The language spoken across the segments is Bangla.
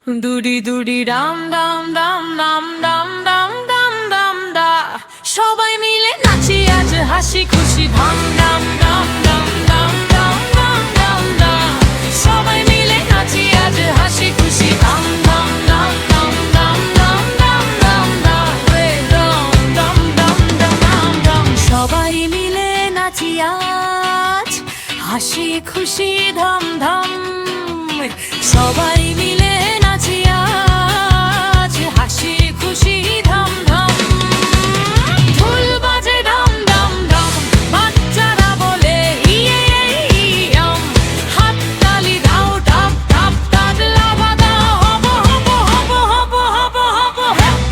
দুরি দুরি ডাম ডাম ডাম ডাম ডাম ডাম ডাম ডাম ডা, সবাই মিলে নাচি আজ হাসি খুশি ধাম ডাম ডাম ডাম ডাম ডাম ডাম ডাম ডা, সবাই মিলে নাচি আজ হাসি খুশি ধাম ডাম ডাম ডাম ডাম ডাম ডাম ডাম ডা, রে ডাম ডাম ডাম ডাম ডাম ডাম, সবাই মিলে নাচি আজ হাসি খুশি ধাম ধাম, সবাই মিলে নাচি আজ হাসি খুশি ধাম ধাম, ঢোল বাজে ডাম ডাম ডাম, বাচ্চারা বলে ইয়ে ইয়াম, হাত তালি দাও টাপ টাপ তাবলা বাজাও, হব হব হব হব হব হব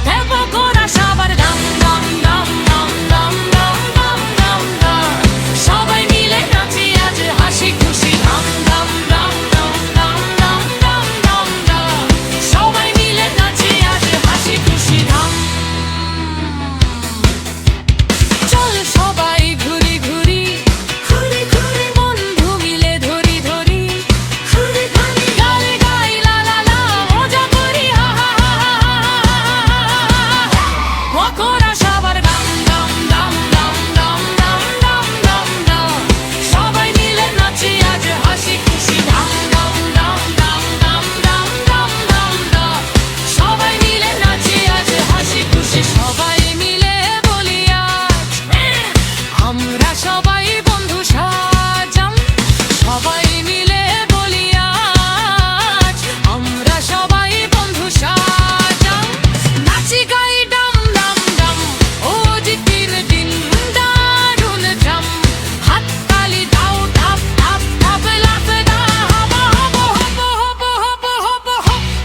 হেব গোরা সবার ডাম ডাম ডাম ডাম ডাম ডাম ডাম ডাম ডাম, সবাই মিলে নাচি আজ হাসি খুশি ধাম ডাম ডাম ডাম ডাম ডাম ডাম ডাম ডাম, সবাই মিলে নাচি আজ হাসি খুশি ধাম। চল সবাই ঘুরি ঘুরি ঘুরি ঘুরি, বন্ধু মিলে ধরি ধরি ঘুরি ঘুরি, গান গাই লা লা লা, মজা করি হা হা হা হা, মকরা সবার ডাম ডাম ডাম ডাম ডাম ডাম ডাম ডাম ডাম, সবাই মিলে নাচি আজ হাসি খুশি ধাম ডাম ডাম ডাম ডাম ডাম ডাম ডাম ডাম, সবাই মিলে নাচি আজ হাসি খুশি, সবাই মিলে বলি আজ আমরা সবাই বন্ধু সাজাম, সবাই মিলে বলি আজ আমরা সবাই বন্ধু সাজাম, নাচি গাই ডাম ডাম ডাম, ও জিতির দিন দারুণ জাম, হাত তালি দাও টাপ টাপ তাবলা বাজাও, হব হব হব হব হব হব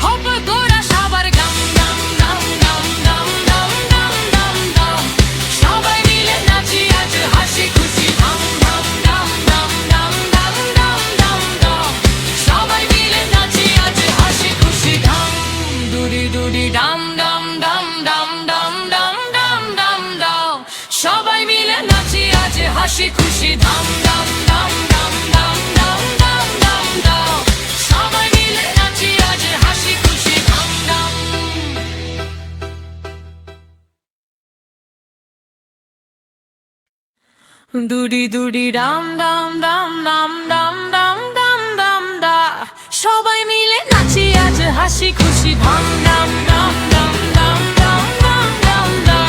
হব গোরা সবার গাম ডাম ডাম ডাম ডাম ডাম ডাম ডাম ডাম, সবাই মিলে নাচি আজ হাসি খুশি ধাম ডাম ডাম ডাম ডাম ডাম ডাম ডাম ডাম, সবাই মিলে নাচি আজ হাসি খুশি ধাম, দুরি দুরি ডাম ডাম ডাম ডাম ডাম ডাম ডাম ডাম ডাম, সবাই মিলে নাচি আজ হাসি খুশি ধাম ডাম ডাম ডাম ডাম ডাম ডাম ডাম ডাম, সবাই মিলে নাচি আজ হাসি খুশি ধাম ডাম। দুরি দুরি ডাম ডাম ডাম ডাম ডাম ডাম ডাম ডাম ডা, সবাই মিলে নাচি আজ হাসি খুশি ধাম ডাম ডাম ডাম ডাম ডাম ডাম ডাম ডা,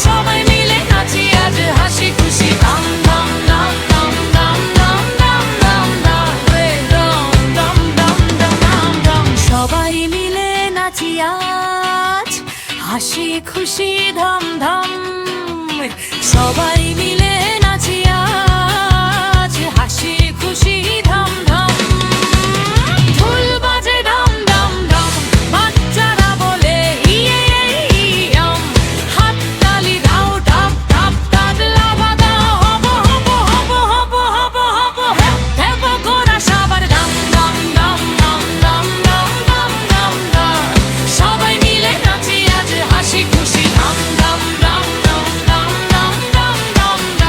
সবাই মিলে নাচি আজ হাসি খুশি ধাম ডাম ডাম ডাম ডাম ডাম ডাম ডাম ডা, রে ডাম ডাম ডাম ডাম ডাম ডাম, সবাই মিলে নাচি আজ হাসি খুশি ধাম ধাম, সবাই মিলে নাচি আজ হাসি খুশি ধাম ধাম, ঢোল বাজে ডাম ডাম ডাম, বাচ্চারা বলে ইয়ে ইয়াম, হাত তালি দাও টাপ টাপ তাবলা বাজাও, হব হব হব হব হব হব হেব গোরা সবার ডাম ডাম ডাম ডাম ডাম ডাম ডাম ডাম ডাম, সবাই মিলে নাচি আজ হাসি খুশি ধাম ডাম ডাম ডাম ডাম ডাম ডাম ডাম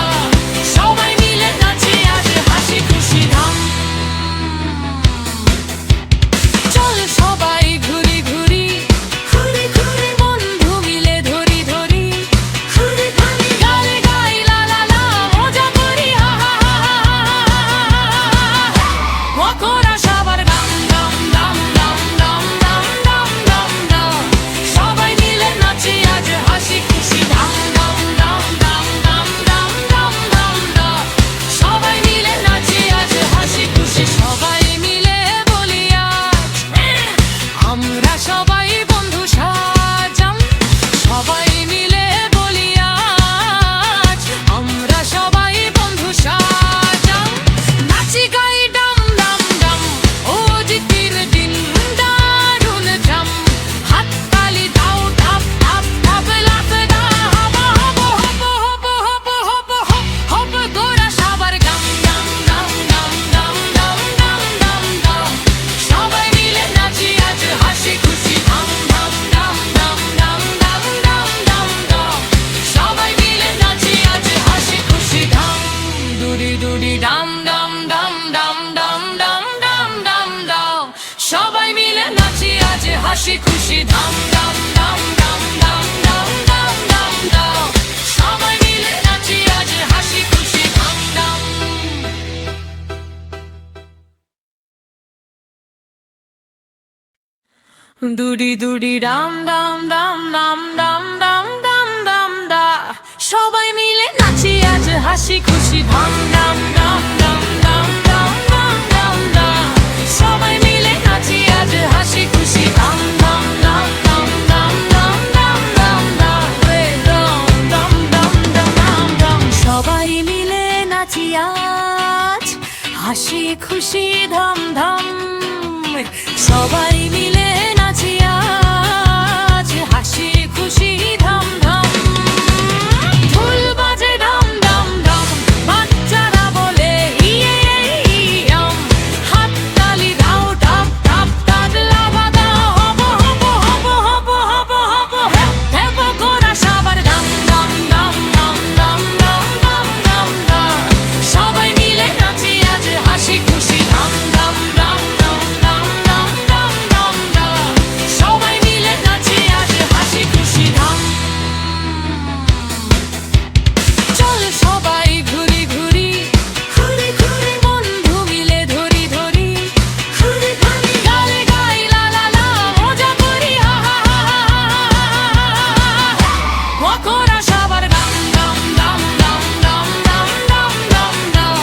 হাসি খুশি ধাম ধাম ধাম ধাম ধাম ধাম ধাম ধাম ধাম সবাই মিলে নাচি আজ হাসি খুশি ধাম ধাম দুড়ি দুড়ি ডাম ডাম ডাম ডাম ডাম ডাম ডাম ডাম ডা সবাই মিলে নাচি আজ হাসি খুশি ধাম ডাম ডাম ডাম ডাম ডাম ডাম ডাম ডা সবাই মিলে নাচি আজ হাসি খুশি ধাম ডাম ডাম ডাম ডাম ডাম ডাম ডাম ডা রে ডাম ডাম ডাম ডাম ডাম ডাম সবাই মিলে নাচি আজ হাসি খুশি ধাম ধাম সবাই মিলে নাচি আজ হাসি খুশি ধাম ধাম ঢোল বাজে ডাম ডাম ডাম বাচ্চারা বলে ইয়ে ইয়াম হাত তালি দাও টাপ টাপ তাবলা বাজাও হব হব হব হব হব হব হেব গোরা সবার ডাম ডাম ডাম ডাম ডাম ডাম ডাম ডাম ডাম সবাই মিলে নাচি আজ হাসি খুশি ধাম ডাম ডাম ডাম ডাম ডাম ডাম ডাম ডাম সবাই মিলে নাচি আজ হাসি খুশি ধাম চল সবাই ঘুরি ঘুরি ঘুরি ঘুরি বন্ধু মিলে ধরি ধরি ঘুরি ঘুরি গালে গাই লা লা লা মজা করি হা হা হা মকরা সবার ডাম ডাম ডাম ডাম ডাম ডাম ডাম ডাম ডাম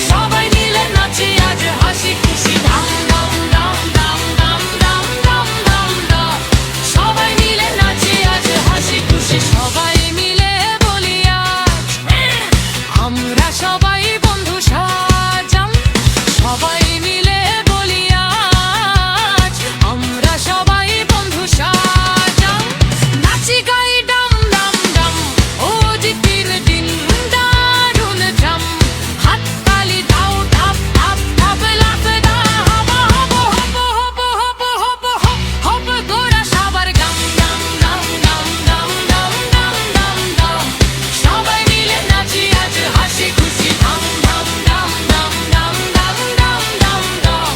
সবাই মিলে নাচি আজ হাসি খুশি ধাম ডাম ডাম ডাম ডাম ডাম ডাম ডাম ডাম সবাই মিলে নাচি আজ হাসি খুশি সবাই মিলে বলি আজ আমরা সবাই বন্ধু সাজাম সবাই মিলে বলি আজ আমরা সবাই বন্ধু সাজাম নাচি গাই ডাম ডাম ডাম ও জিতির দিন দারুণ জাম হাত তালি দাও টাপ টাপ তাবলা বাজা হব হব হব হব হব হব হব গোরা সবার গাম ডাম ডাম ডাম ডাম ডাম ডাম ডাম ডাম সবাই মিলে নাচি আজ হাসি খুশি ধাম ডাম ডাম ডাম ডাম ডাম ডাম ডাম ডাম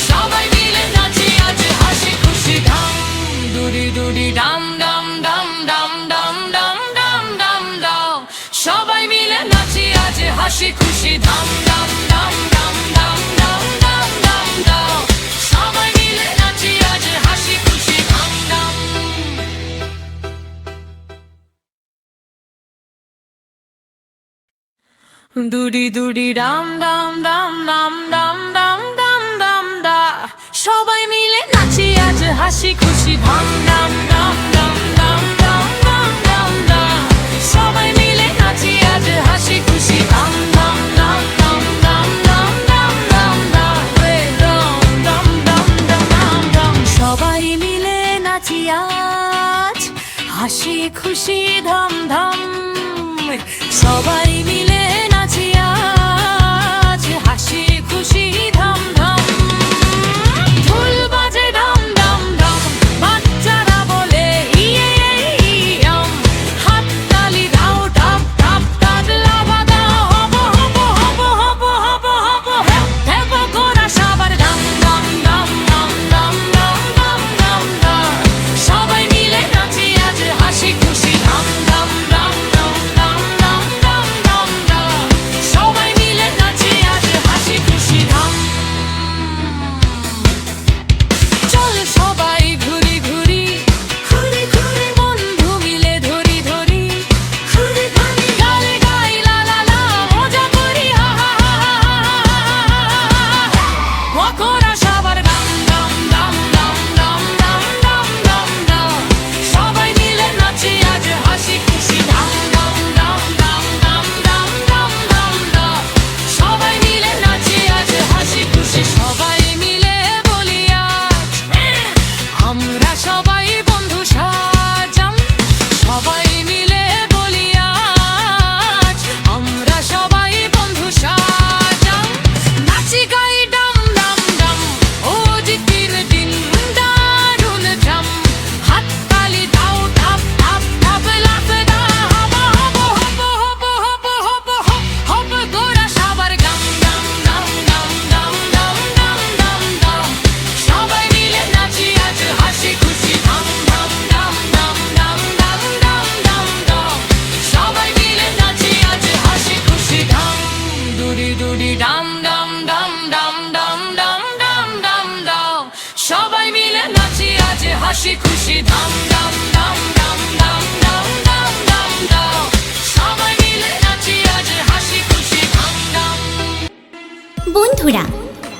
সবাই মিলে নাচি আজ হাসি খুশি ধাম দুড়ি দুড়ি ডাম ডাম ডাম ডাম ডাম ডাম ডাম ডাম ডাম সবাই মিলে নাচি আজ হাসি খুশি ধাম ডাম ডাম ডাম ডাম ডাম ডাম ডাম ডাম সবাই মিলে নাচি আজ হাসি খুশি ধাম ডাম দুড়ি দুড়ি ডাম ডাম ডাম ডাম ডাম ডাম ডাম ডাম ডা সবাই মিলে নাচি আজ হাসি খুশি ধাম ডাম ডাম ডাম ডাম ডাম ডাম ডাম ডা সবাই মিলে নাচি আজ হাসি খুশি ধাম ডাম ডাম ডাম ডাম ডাম ডাম ডাম ডা রে ডাম ডাম ডাম ডাম ডাম ডাম সবাই মিলে নাচি আজ হাসি খুশি ধাম ধাম সবাই মিলে নাচি আজ হাসি খুশি ধাম ধাম ঢোল বাজে ডাম ডাম ডাম বাচ্চারা বলে ইয়ে ইয়াম হাত তালি দাও টাপ টাপ তাবলা বাজাও হব হব হব হব হব হব হেব গোরা সবার ডাম ডাম ডাম ডাম ডাম ডাম ডাম ডাম ডাম সবাই মিলে নাচি আজ হাসি খুশি ধাম ডাম ডাম ডাম ডাম ডাম ডাম বন্ধুরা,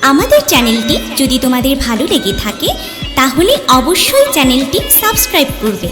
আমাদের চ্যানেলটি যদি তোমাদের ভালো লেগে থাকে তাহলে অবশ্যই চ্যানেলটি সাবস্ক্রাইব করবে।